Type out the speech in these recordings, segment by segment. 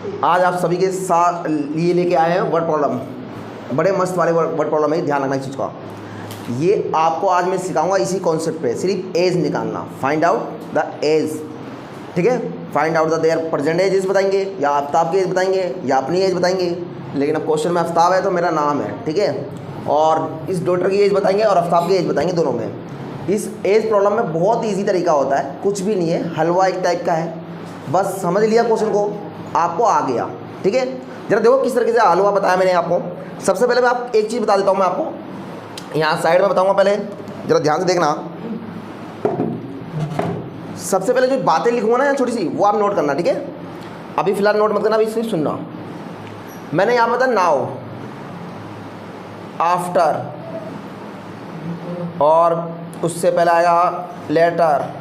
आज आप सभी के साथ लिए लेके आए हैं वर्ड प्रॉब्लम। बड़े मस्त वाले वर्ड प्रॉब्लम है, ध्यान रखना इस चीज़ का। ये आपको आज मैं सिखाऊंगा इसी कॉन्सेप्ट पे, सिर्फ एज निकालना, फाइंड आउट द एज। ठीक है, find out the there present as बताएंगे, या आफ्ताब की एज बताएंगे, या अपनी एज बताएंगे। लेकिन अब क्वेश्चन में आफ्ताब है तो मेरा नाम है, ठीक है। और इस डॉटर की एज बताएंगे और आफ्ताब की एज बताएंगे, दोनों में। इस एज प्रॉब्लम में बहुत ईजी तरीका होता है, कुछ भी नहीं है, हलवा एक टाइप का है। बस समझ लिया क्वेश्चन को, आपको आ गया। ठीक है, जरा देखो किस तरीके से हलवा बताया मैंने आपको। सबसे पहले मैं आप एक चीज़ बता देता हूँ, मैं आपको यहाँ साइड में बताऊँगा, पहले जरा ध्यान से देखना। सबसे पहले जो बातें लिखूंगा ना यहाँ छोटी सी, वो आप नोट करना, ठीक है। अभी फिलहाल नोट मत करना, अभी सिर्फ सुनना। मैंने यहाँ बताया नाउ, आफ्टर, और उससे पहले आएगा लेटर,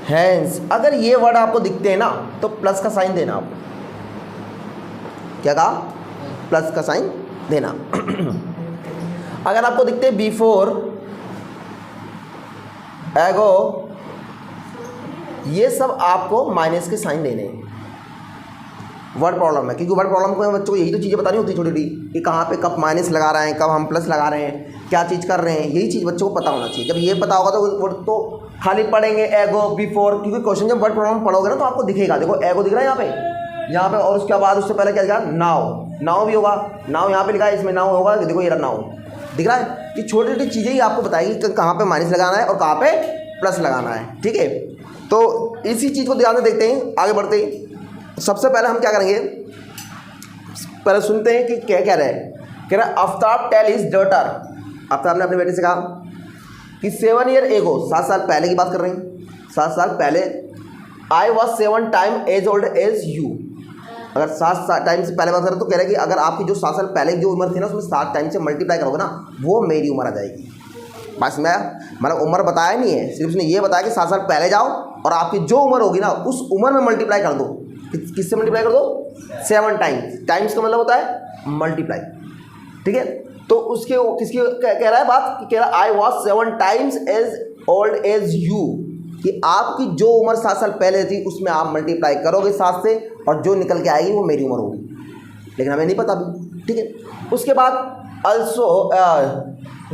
हैंस। अगर ये वर्ड आपको दिखते हैं ना तो प्लस का साइन देना। आप क्या कहा? प्लस का साइन देना। अगर आपको दिखते हैं बिफोर, एगो, ये सब आपको माइनस के साइन देने हैं। वर्ड प्रॉब्लम है, क्योंकि वर्ड प्रॉब्लम को बच्चों को यही तो चीज़ें बतानी होती है छोटी छोटी, कि कहाँ पे कब माइनस लगा रहे हैं, कब हम प्लस लगा रहे हैं, क्या चीज़ कर रहे हैं, यही चीज़ बच्चों को पता होना चाहिए। जब ये पता होगा तो खाली पढ़ेंगे एगो, बिफोर, क्योंकि क्वेश्चन जब वर्ड प्रॉब्लम पढ़ोगे ना तो आपको दिखेगा। देखो एगो दिख रहा है यहाँ पे, और उसके बाद उससे पहले क्या दिखा? नाउ। नाउ भी होगा, नाउ यहाँ पे लिखा है, इसमें नाउ होगा। देखो ये रहा नाउ, दिख रहा है। कि छोटी छोटी चीज़ें ही आपको बताएगी कि कहाँ पे माइनस लगाना है और कहाँ पे प्लस लगाना है, ठीक है। तो इसी चीज़ को ध्यान से देखते हैं, आगे बढ़ते हैं। सबसे पहले हम क्या करेंगे, पहले सुनते हैं कि क्या कह रहे हैं। कह रहा है Aftab tell his daughter, Aftab ने अपने बेटे से कहा कि 7 ईयर एगो, 7 साल पहले की बात कर रहे हैं, 7 साल पहले, I was 7 time as old age you. अगर 7 टाइम से पहले बात करें तो कह रहे हैं कि अगर आपकी जो 7 साल पहले की जो उम्र थी ना, उसमें 7 टाइम से मल्टीप्लाई करोगे ना, वो मेरी उम्र आ जाएगी। बस मैं मतलब उम्र बताया नहीं है, सिर्फ उसने ये बताया कि 7 साल पहले जाओ और आपकी जो उम्र होगी ना उस उम्र में मल्टीप्लाई कर दो। किससे मल्टीप्लाई कर दो? 7 टाइम्स। टाइम्स का मतलब होता है मल्टीप्लाई, ठीक है। तो उसके किसकी कह रहा है बात, कह रहा है I was 7 times as old age you, कि आपकी जो उम्र 7 साल पहले थी उसमें आप मल्टीप्लाई करोगे 7 से, और जो निकल के आएगी वो मेरी उम्र होगी। लेकिन हमें नहीं पता अभी, ठीक है। उसके बाद अल्सो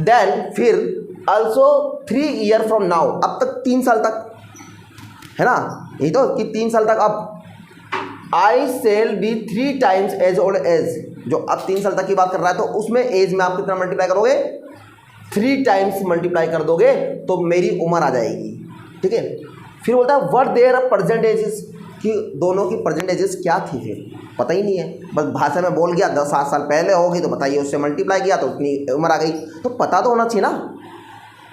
देन, फिर अल्सो 3 ईयर फ्रॉम नाउ, अब तक 3 साल तक है ना, यही तो कि 3 साल तक। अब आई cell B 3 times as old age, जो अब 3 साल तक की बात कर रहा है, तो उसमें एज में आप कितना मल्टीप्लाई करोगे? 3 टाइम्स मल्टीप्लाई कर दोगे तो मेरी उम्र आ जाएगी, ठीक है। फिर बोलता है व्हाट देयर प्रेजेंट एजेस, कि दोनों की प्रेजेंट एजेस क्या थी, फिर पता ही नहीं है, बस भाषा में बोल गया 10-7 साल पहले होगी तो बताइए, उससे मल्टीप्लाई किया तो उतनी उम्र आ गई, तो पता तो होना चाहिए ना।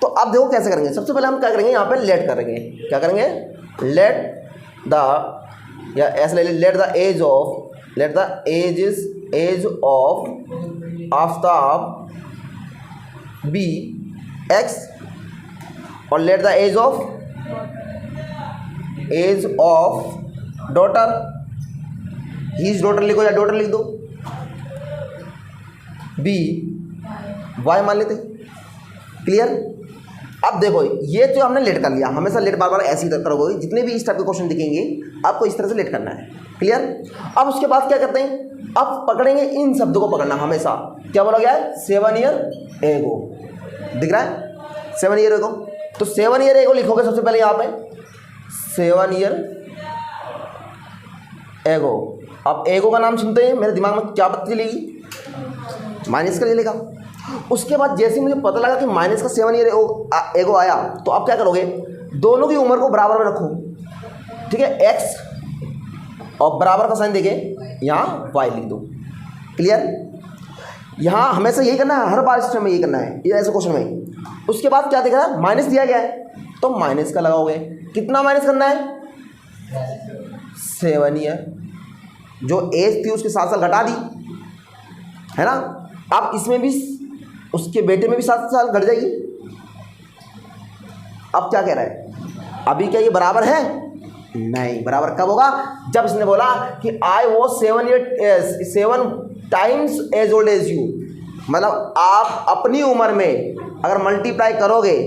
तो अब देखो कैसे करेंगे। सबसे पहले हम क्या करेंगे, यहाँ पे लेट करेंगे। क्या करेंगे? लेट द, या ऐसे ले, let the age of, let the age of Aftab B x, और let the age of daughter, his daughter लिखो या डॉटर लिख दो, बी वाई मान लेते। क्लियर? अब देखो ये जो हमने लेट कर लिया, हमेशा लेट बार बार ऐसे ही करोगे, जितने भी इस टाइप के क्वेश्चन दिखेंगे आपको इस तरह से लेट करना है। क्लियर? अब उसके बाद क्या करते हैं, अब पकड़ेंगे इन शब्दों को पकड़ना हमेशा। क्या बोला गया है? 7 ईयर एगो, दिख रहा है 7 ईयर एगो, तो 7 ईयर एगो लिखोगे सबसे पहले यहाँ पे, 7 ईयर एगो। अब एगो का नाम सुनते हैं मेरे दिमाग में क्या बात चलेगी? माइनस का ले लेगा। उसके बाद जैसे मुझे पता लगा कि माइनस का 7 ईयर एगो आया, तो आप क्या करोगे, दोनों की उम्र को बराबर में रखो, ठीक है, एक्स, और बराबर का साइन देके यहाँ वाई लिख दो। क्लियर? यहाँ हमेशा यही करना है, हर बार सिस्टम में यही करना है, ये ऐसे क्वेश्चन में। उसके बाद क्या दिख रहा है, माइनस दिया गया है तो माइनस का लगाओगे। कितना माइनस करना है? 7 ईयर, जो एज थी उसके 7 साल घटा दी, है ना। अब इसमें भी उसके बेटे में भी 7 साल घट जाएगी। अब क्या कह रहा है, अभी क्या ये बराबर है? नहीं, बराबर कब होगा? जब इसने बोला कि I was 7 times as old age you, मतलब आप अपनी उम्र में अगर मल्टीप्लाई करोगे,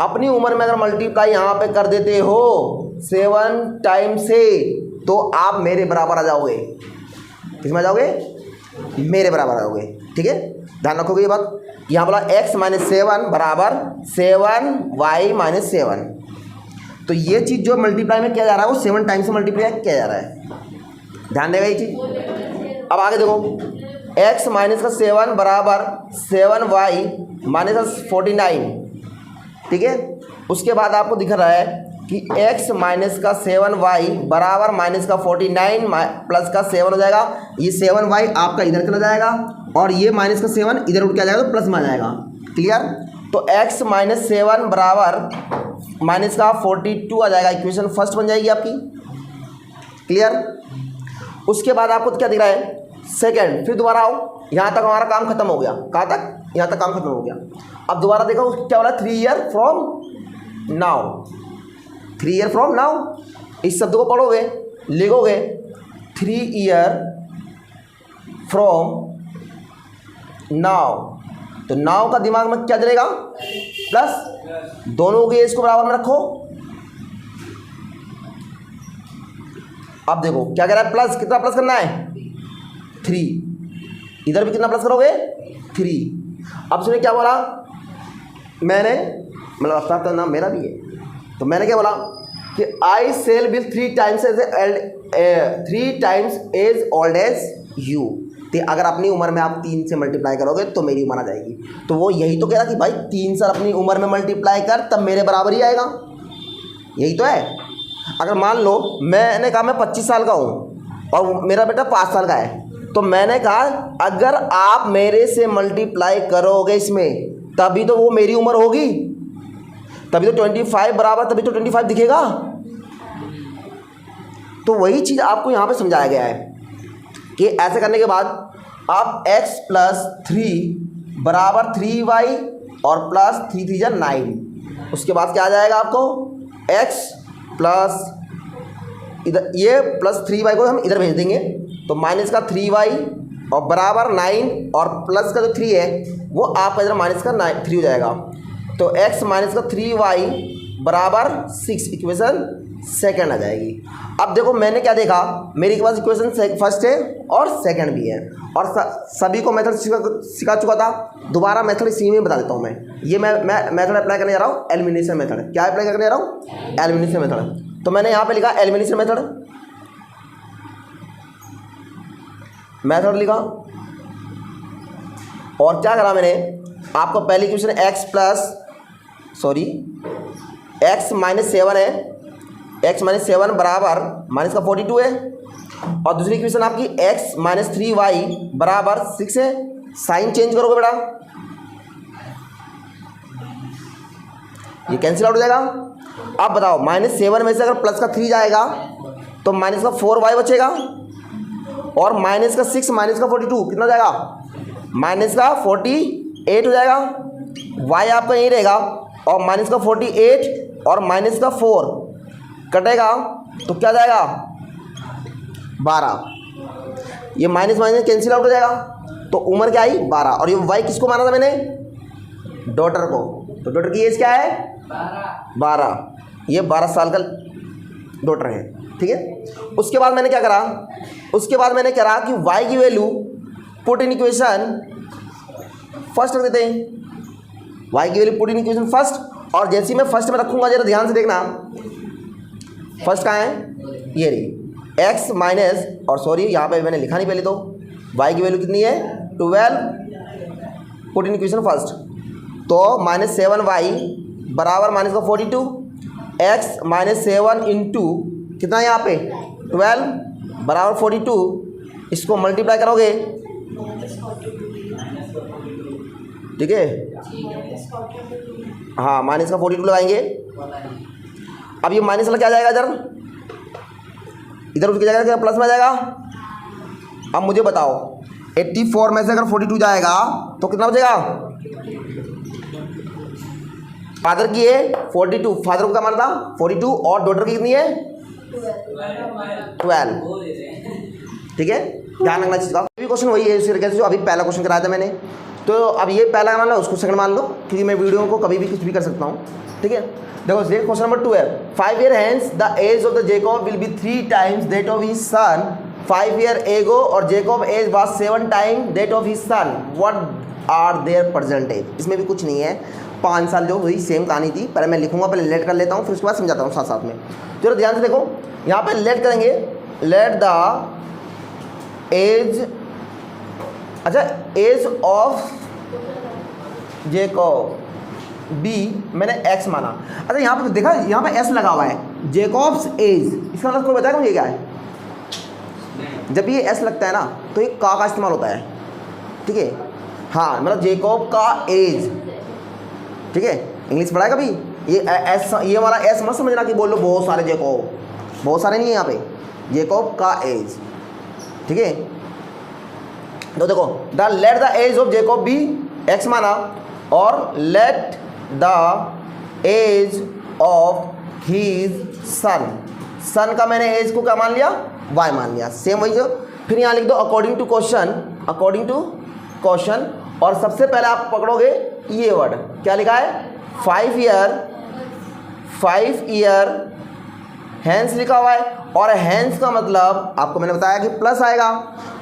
अपनी उम्र में अगर मल्टीप्लाई यहाँ पे कर देते हो 7 टाइम से, तो आप मेरे बराबर आ जाओगे। किसमें आ जाओगे? मेरे बराबर आ जाओगे। ठीक है, ध्यान रखोगे ये बात। यहाँ बोला x - 7 बराबर 7y - 7। तो ये चीज़ जो मल्टीप्लाई में किया जा रहा है वो 7 टाइम्स से मल्टीप्लाई किया जा रहा है। ध्यान देगा ये चीज़। अब आगे देखो, x - 7 बराबर 7y - 49। ठीक है, उसके बाद आपको दिख रहा है कि x - 7y बराबर -49 प्लस का 7 हो जाएगा। ये 7y आपका इधर चला जाएगा और ये -7 इधर उठ के आ जाएगा तो प्लस में आ जाएगा। क्लियर? तो x - 7 बराबर -42 आ जाएगा। इक्वेशन फर्स्ट बन जाएगी आपकी। क्लियर? उसके बाद आपको क्या दिख रहा है? सेकेंड। फिर दोबारा आओ, यहाँ तक हमारा काम खत्म हो गया। कहाँ तक? यहाँ तक काम खत्म हो गया। अब दोबारा देखो क्या बोला, 3 year from now. 3 year from now, इस शब्द को पढ़ोगे, लिखोगे 3 ईयर फ्रॉम नाउ। तो नाउ का दिमाग में क्या चलेगा? प्लस। दोनों के इसको बराबर में रखो। अब देखो क्या कह रहा है, प्लस। कितना प्लस करना है? 3। इधर भी कितना प्लस करोगे? 3। अब उसने क्या बोला, मैंने मतलब अपना तो नाम मेरा भी है, तो मैंने क्या बोला कि आई cell will 3 times as old age you. तो अगर अपनी उम्र में आप 3 से मल्टीप्लाई करोगे तो मेरी उम्र आ जाएगी। तो वो यही तो कह रहा कि भाई 3 से अपनी उम्र में मल्टीप्लाई कर, तब मेरे बराबर ही आएगा। यही तो है। अगर मान लो मैंने कहा मैं 25 साल का हूँ और मेरा बेटा 5 साल का है, तो मैंने कहा अगर आप मेरे से मल्टीप्लाई करोगे इसमें, तभी तो वो मेरी उम्र होगी, तभी तो 25 बराबर, तभी तो 25 दिखेगा। तो वही चीज़ आपको यहाँ पे समझाया गया है कि ऐसे करने के बाद आप x + 3 बराबर 3y और प्लस 3 3 = 9। उसके बाद क्या आ जाएगा आपको? x प्लस इधर ये प्लस 3y को हम इधर भेज देंगे, तो माइनस का 3y और बराबर 9 और प्लस का जो 3 है वो आपका इधर माइनस का 3 हो जाएगा। तो x - 3y बराबर 6 इक्वेशन सेकंड आ जाएगी। अब देखो मैंने क्या देखा, मेरे पास इक्वेशन फर्स्ट है और सेकंड भी है, और सभी को मेथड सिखा चुका था। दोबारा मेथड इसी में बता देता हूँ मैं। ये मैं मेथड अप्लाई करने जा रहा हूँ, एलिमिनेशन मेथड। क्या अप्लाई करने जा रहा हूँ? Elimination method. तो मैंने यहाँ पे लिखा एलिमिनेशन मेथड लिखा, और क्या करा मैंने, आपको पहली इक्वेशन x - 7 है, x - 7 बराबर -42 है, और दूसरी इक्वेशन आपकी x - 3y बराबर 6 है। साइन चेंज करोगे बेटा, ये कैंसिल आउट हो जाएगा। अब बताओ -7 में से अगर प्लस का 3 जाएगा तो माइनस का 4y बचेगा, और माइनस का 6 माइनस का 42 कितना हो जाएगा? माइनस का 48 हो जाएगा। y आपका यही रहेगा, और माइनस का 48 और माइनस का 4 कटेगा तो क्या जाएगा? 12। ये माइनस माइनस कैंसिल आउट हो जाएगा, तो उम्र क्या आई? 12। और ये y किसको माना था मैंने? डॉटर को। तो डॉटर की एज क्या है? 12। ये 12 साल का डॉटर है। ठीक है। उसके बाद मैंने क्या करा, कि y की value put in equation first रख देते हैं। y की value put in equation first, और जैसे ही मैं फर्स्ट में रखूंगा, जरा ध्यान से देखना, फर्स्ट कहाँ है? ये रही x माइनस, और सॉरी यहाँ पे मैंने लिखा नहीं पहले, तो y की वैल्यू कितनी है? 12। पुट इन इक्वेशन फर्स्ट, तो -7y बराबर माइनस का 42, x - 7 इंटू कितना है यहाँ पे? 12 बराबर 42। इसको मल्टीप्लाई करोगे, ठीक है? हाँ, माइनस का 42 लगाएंगे। अब ये माइनस वाला क्या जाएगा? इधर उठ के जाएगा, क्या प्लस में आ जाएगा? अब मुझे बताओ 84 में से अगर 42 जाएगा तो कितना बचेगा? फादर की है 42, फादर को क्या माना था? 42, और डॉटर की कितनी है? 12। ठीक है, ध्यान रखना चीज़ का। अभी क्वेश्चन वही है इसी तरीके से जो अभी पहला क्वेश्चन कराया था मैंने। तो अब ये पहला मान लो, उसको सेकंड मान लो, क्योंकि मैं वीडियो को कभी भी कुछ भी कर सकता हूँ। ठीक है, देखो क्वेश्चन नंबर 2 है 5 year hence the age of the Jacob will be 3 times that of his son 5 year ago और Jacob age was 7 times that of his son what are their present age। इसमें भी कुछ नहीं है, 5 साल जो हुई सेम कहानी थी। पहले मैं लिखूंगा, पहले लेट कर लेता हूँ, फिर उसके बाद समझाता हूँ साथ साथ में। चलो ध्यान से देखो, यहाँ पे लेट करेंगे, लेट द एज, अच्छा एज ऑफ जेकॉब बी मैंने एक्स माना। अच्छा यहाँ पे देखा, यहाँ पे एस लगा हुआ है, जेकॉब्स एज, इसका मतलब कोई बताएगा मुझे क्या है? जब ये एस लगता है ना तो ये का इस्तेमाल होता है, ठीक है। हाँ मतलब जेकॉब का एज, ठीक है। इंग्लिश पढ़ा है कभी? ये एस, ये हमारा एस मत समझना कि बोल लो बहुत सारे जेकॉब, बहुत सारे नहीं है यहाँ पे, जेकॉब का एज, ठीक है। तो देखो the let the age of Jacob B x माना और let the age of his सन, सन का मैंने एज को क्या मान लिया? वाई मान लिया। सेम वही जो, फिर यहाँ लिख दो according to question, according to question, और सबसे पहले आप पकड़ोगे ये वर्ड, क्या लिखा है? 5 ईयर हैंस लिखा हुआ है, और हैंस का मतलब आपको मैंने बताया कि प्लस आएगा,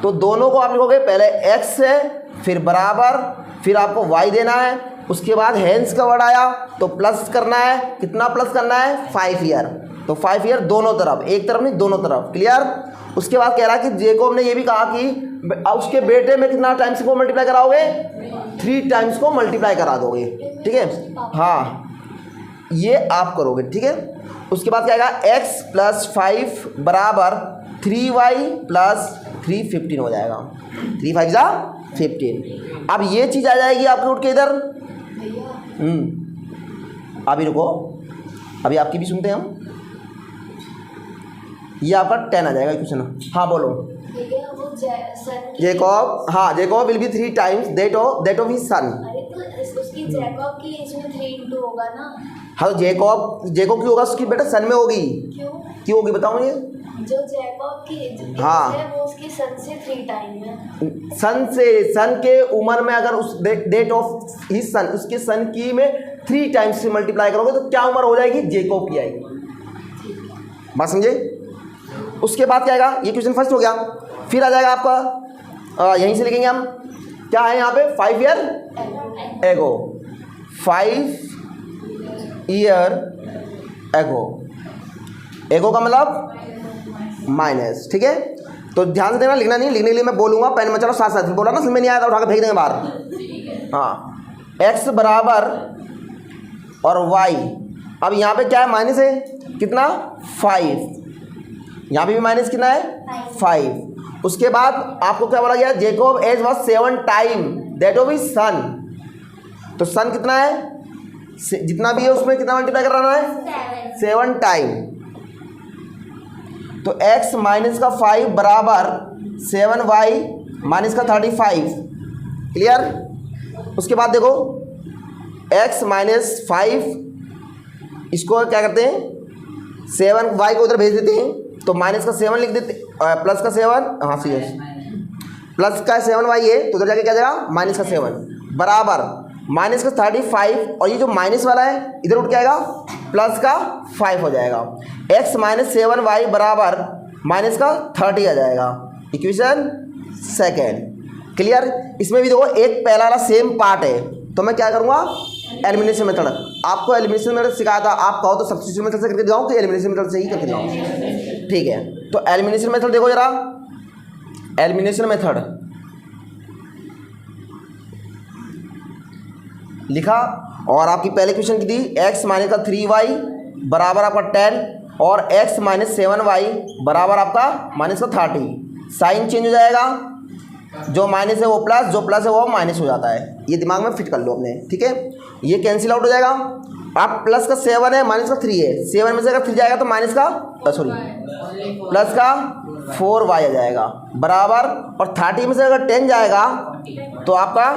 तो दोनों को आप लिखोगे पहले एक्स से, फिर बराबर, फिर आपको वाई देना है, उसके बाद हैंस का वर्ड आया तो प्लस करना है। कितना प्लस करना है? 5 ईयर, तो 5 ईयर दोनों तरफ, एक तरफ नहीं दोनों तरफ, क्लियर। उसके बाद कह रहा कि जेकॉब ने ये भी कहा कि उसके बेटे में कितना टाइम्स को मल्टीप्लाई कराओगे? 3 टाइम्स को मल्टीप्लाई करा दोगे, ठीक है। हाँ ये आप करोगे, ठीक है। उसके बाद क्या आएगा? x + 5 बराबर 3y + 3 15 हो जाएगा। 3 5 जा 15। अब ये चीज़ आ जाएगी आपके उठ के इधर, अभी रुको, अभी आपकी भी सुनते हैं हम। ये आपका 10 आ जाएगा क्वेश्चन। हाँ बोलो। जेकॉब, हाँ Jacob will be 3 times that of his son. उसकी जेकॉब की एज में 3 इंटू होगा ना। हाँ तो जेकॉब की होगा, उसकी बेटा सन में होगी। क्यों होगी बताओ मुझे? जो जेकॉब की एज हाँ है वो उसकी सन से 3 टाइम है। सन से, सन के उम्र में अगर उस डेट ऑफ हिज सन, उसके सन की में 3 टाइम्स से मल्टीप्लाई करोगे तो क्या उम्र हो जाएगी? जेकॉब की आएगी। बात समझे? उसके बाद क्या आएगा? ये क्वेश्चन फर्स्ट हो गया। फिर आ जाएगा आपका, यहीं से लिखेंगे हम, क्या है यहाँ पे? 5 ईयर एगो, 5 ईयर एगो, एगो का मतलब माइनस, ठीक है। तो ध्यान से देना, लिखना नहीं, लिखने के लिए मैं बोलूँगा, पेन में चलो साथ साथ बोला ना, समझ में नहीं आया था उठा के फेंक देंगे बाहर। हाँ एक्स बराबर और वाई, अब यहाँ पे क्या है? माइनस है, कितना? 5, यहाँ पे भी माइनस कितना है? 5। उसके बाद आपको क्या बोला गया? Jacob as was 7 time that of his son, तो सन कितना है? जितना भी है उसमें कितना मल्टीप्लाई कराना है? 7 टाइम। तो x माइनस का 5 बराबर 7y माइनस का 35, क्लियर। उसके बाद देखो x माइनस 5, इसको क्या करते हैं? 7y को उधर भेज देते हैं, तो माइनस का 7 लिख देते, प्लस का 7, हाँ सी प्लस का 7y है तो उधर जाके क्या जाएगा? माइनस का 7 बराबर माइनस का 35, और ये जो माइनस वाला है इधर उठ के आएगा, प्लस का 5 हो जाएगा। x माइनस 7y बराबर माइनस का 30 आ जाएगा। Equation second, clear. इसमें भी देखो एक पहला वाला सेम पार्ट है, तो मैं क्या करूँगा? Elimination method. आपको एलिमिनेशन मेथड सिखाया था, आप कहो तो सब्स्टिट्यूशन मेथड से करके दिखाऊँ कि एलिमिनेशन मेथड से ही करके दिखाऊँ? ठीक है, तो एलिमिनेशन मेथड देखो जरा, एलिमिनेशन मेथड लिखा, और आपकी पहले क्वेश्चन की थी x माइनस का 3y बराबर आपका 10 और x माइनस 7y बराबर आपका माइनस का 30। साइन चेंज हो जाएगा, जो माइनस है वो प्लस, जो प्लस है वो माइनस हो जाता है। ये दिमाग में फिट कर लो अपने, ठीक है। ये कैंसिल आउट हो जाएगा। आप प्लस का 7 है, माइनस का 3 है, 7 में से अगर 3 जाएगा तो माइनस का प्लस का 4y आ जाएगा बराबर, और 30 में से अगर 10 जाएगा तो आपका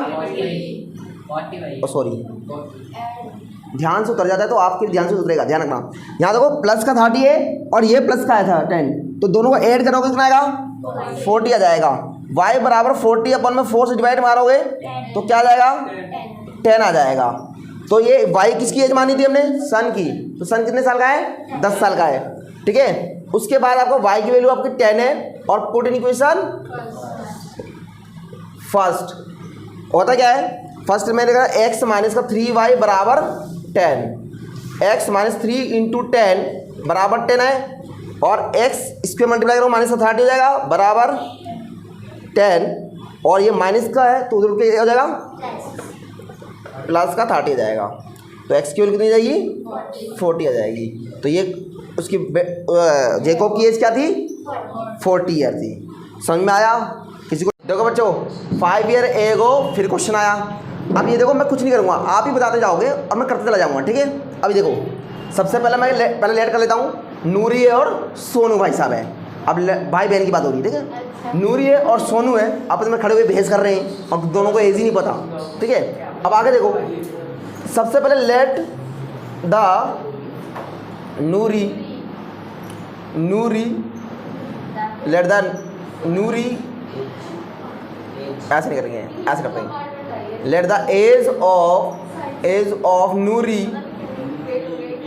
ध्यान से उतर जाता है, तो आपके ध्यान से उतरेगा, ध्यान रखना। यहाँ देखो प्लस का 30 है और ये प्लस का आया था 10, तो दोनों को ऐड करोगे कितना आएगा? 40 आ जाएगा। y बराबर 40 अपन में 4 से डिवाइड मारोगे तो क्या आ जाएगा? 10 आ जाएगा। तो ये वाई किसकी एज मानी थी हमने, सन की, तो सन कितने साल का है, 10 साल का है, ठीक है। उसके बाद आपको वाई की वैल्यू आपकी 10 है और पुट इन इक्वेशन फर्स्ट होता क्या है, फर्स्ट में देखा एक्स माइनस का 3y बराबर 10, एक्स माइनस 3 इंटू 10 बराबर 10 है, और एक्स स्क्वायर मल्टीप्लाई करो माइनस का 30 हो जाएगा बराबर 10, और ये माइनस का है तो उधर क्या हो जाएगा, प्लस का 30 आ जाएगा, तो एक्स की वैल्यू कितनी आ जाएगी, 40 आ जाएगी। तो ये उसकी जेकोब की एज क्या थी, 40 ईयर थी। समझ में आया किसी को? देखो बच्चों 5 ईयर एगो फिर क्वेश्चन आया। अब ये देखो मैं कुछ नहीं करूँगा, आप ही बताते जाओगे और मैं करते चला जाऊँगा, ठीक है। अभी देखो सबसे पहले मैं पहले लेट कर लेता हूँ, नूरी है और सोनू भाई साहब है। अब भाई बहन की बात हो रही है, ठीक है। नूरी है और सोनू है, आपस में खड़े हुए बहस कर रहे हैं और दोनों को एज ही नहीं पता, ठीक है। अब आगे देखो, सबसे पहले let the Noori let the नूरी, ऐसे नहीं करेंगे, ऐसे करते हैं, let the age of Noori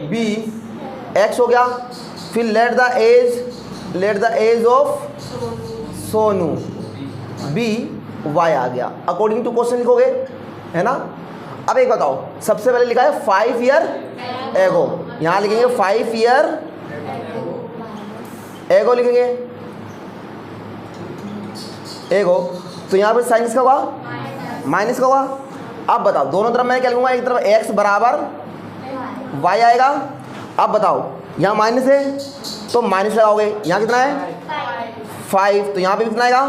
B x हो गया, फिर let the age of Sonu B Y आ गया। अकॉर्डिंग टू क्वेश्चन लिखोगे, है ना। अब एक बताओ, सबसे पहले लिखा है 5 ईयर एगो, यहाँ लिखेंगे 5 ईयर एगो लिखेंगे एगो, तो यहाँ पे साइन किसका हुआ, माइनस का हुआ। अब बताओ दोनों तरफ मैं क्या लिखूंगा, एक तरफ x बराबर y आएगा। अब बताओ यहाँ माइनस है तो माइनस लगाओगे, यहाँ कितना है 5, तो यहाँ पे कितना आएगा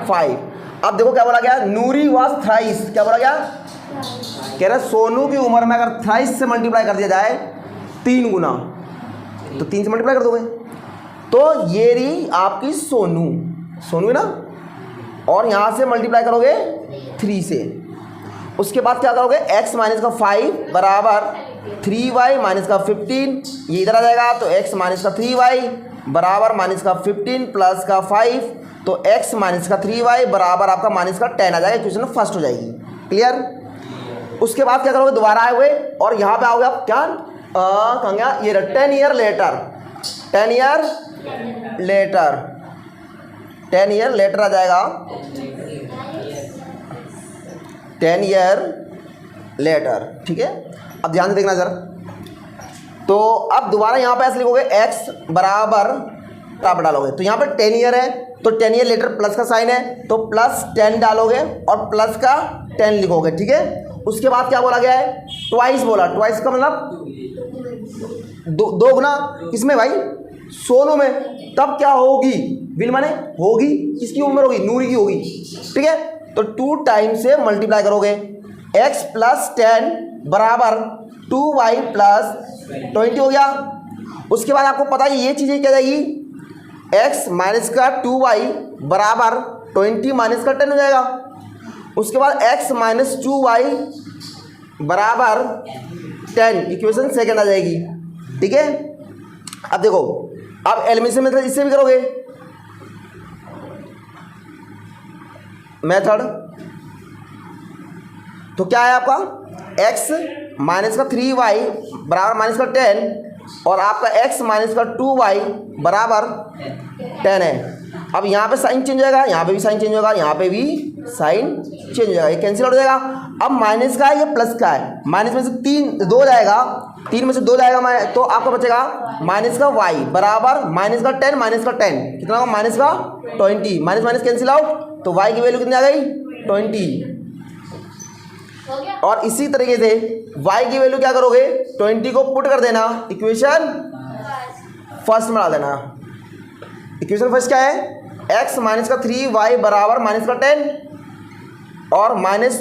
5। अब देखो क्या बोला गया, नूरी वाज थ्राइस, क्या बोला गया, कह रहे सोनू की उम्र में अगर थ्राइस से मल्टीप्लाई कर दिया जाए 3 गुना, तो 3 से मल्टीप्लाई कर दोगे, तो ये रही आपकी सोनू है ना, और यहाँ से मल्टीप्लाई करोगे 3 से। उसके बाद क्या करोगे, x माइनस का 5 बराबर 3y माइनस का 15, ये इधर आ जाएगा, तो x माइनस का 3y बराबर माइनस का 15 प्लस का 5, तो x माइनस का 3y बराबर आपका माइनस का 10 आ जाएगा, इक्वेशन फर्स्ट हो जाएगी। क्लियर। उसके बाद क्या करोगे, दोबारा आए हुए और यहाँ पे आओगे आप क्या कहाँ गया, ये 10 ईयर लेटर आ जाएगा, 10 ईयर लेटर, ठीक है। अब ध्यान से देखना जरा, तो अब दोबारा यहाँ पे ऐसे लिखोगे x बराबर डालोगे, तो यहाँ पर 10 ईयर है तो 10 ईयर लेटर प्लस का साइन है, तो प्लस 10 डालोगे और प्लस का 10 लिखोगे, ठीक है। उसके बाद क्या बोला गया है, ट्वाइस बोला, ट्वाइस का मतलब दो गुना, किसमें भाई, सोनू में, तब क्या होगी, विल माने होगी, किसकी उम्र होगी, नूरी की होगी, ठीक है। तो 2 टाइम से मल्टीप्लाई करोगे, x प्लस 10 बराबर 2y प्लस 20 हो गया। उसके बाद आपको पता है ये चीज़ें क्या जाएगी, x माइनस का 2y बराबर 20 माइनस का 10 हो जाएगा। उसके बाद x माइनस 2y बराबर 10, इक्वेशन सेकंड आ जाएगी, ठीक है। अब देखो, अब एलिमिनेशन मेथड इससे भी करोगे, मेथड, तो क्या है आपका, x माइनस का 3y बराबर माइनस का 10 और आपका x माइनस का 2y बराबर 10 है। अब यहाँ पे साइन चेंज हो जाएगा, यहाँ पे भी साइन चेंज होगा, यहाँ पे भी साइन चेंज हो जाएगा, ये कैंसिल आउट हो जाएगा। अब माइनस का है, ये प्लस का है, माइनस में से 2 जाएगा, 3 में से 2 जाएगा, तो आपका बचेगा माइनस का y बराबर माइनस का 10 माइनस का 10 कितना होगा, माइनस का 20, माइनस माइनस कैंसिल आउट, तो y की वैल्यू कितनी आ गई 20। और इसी तरीके से y की वैल्यू क्या करोगे, 20 को पुट कर देना, इक्वेशन फर्स्ट में डाल देना। इक्वेशन फर्स्ट क्या है, x माइनस का 3y बराबर माइनस का 10 और माइनस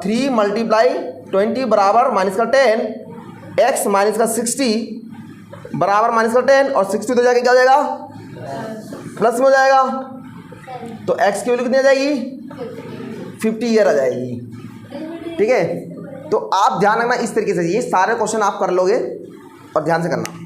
3 मल्टीप्लाई 20 बराबर माइनस का 10, x माइनस का 60 बराबर माइनस का 10 और 60 तो जाके क्या हो जाएगा, प्लस में हो जाएगा, तो x की वैल्यू कितनी आ जाएगी 50 ईयर आ जाएगी, ठीक है। तो आप ध्यान रखना इस तरीके से, ये सारे क्वेश्चन आप कर लोगे और ध्यान से करना।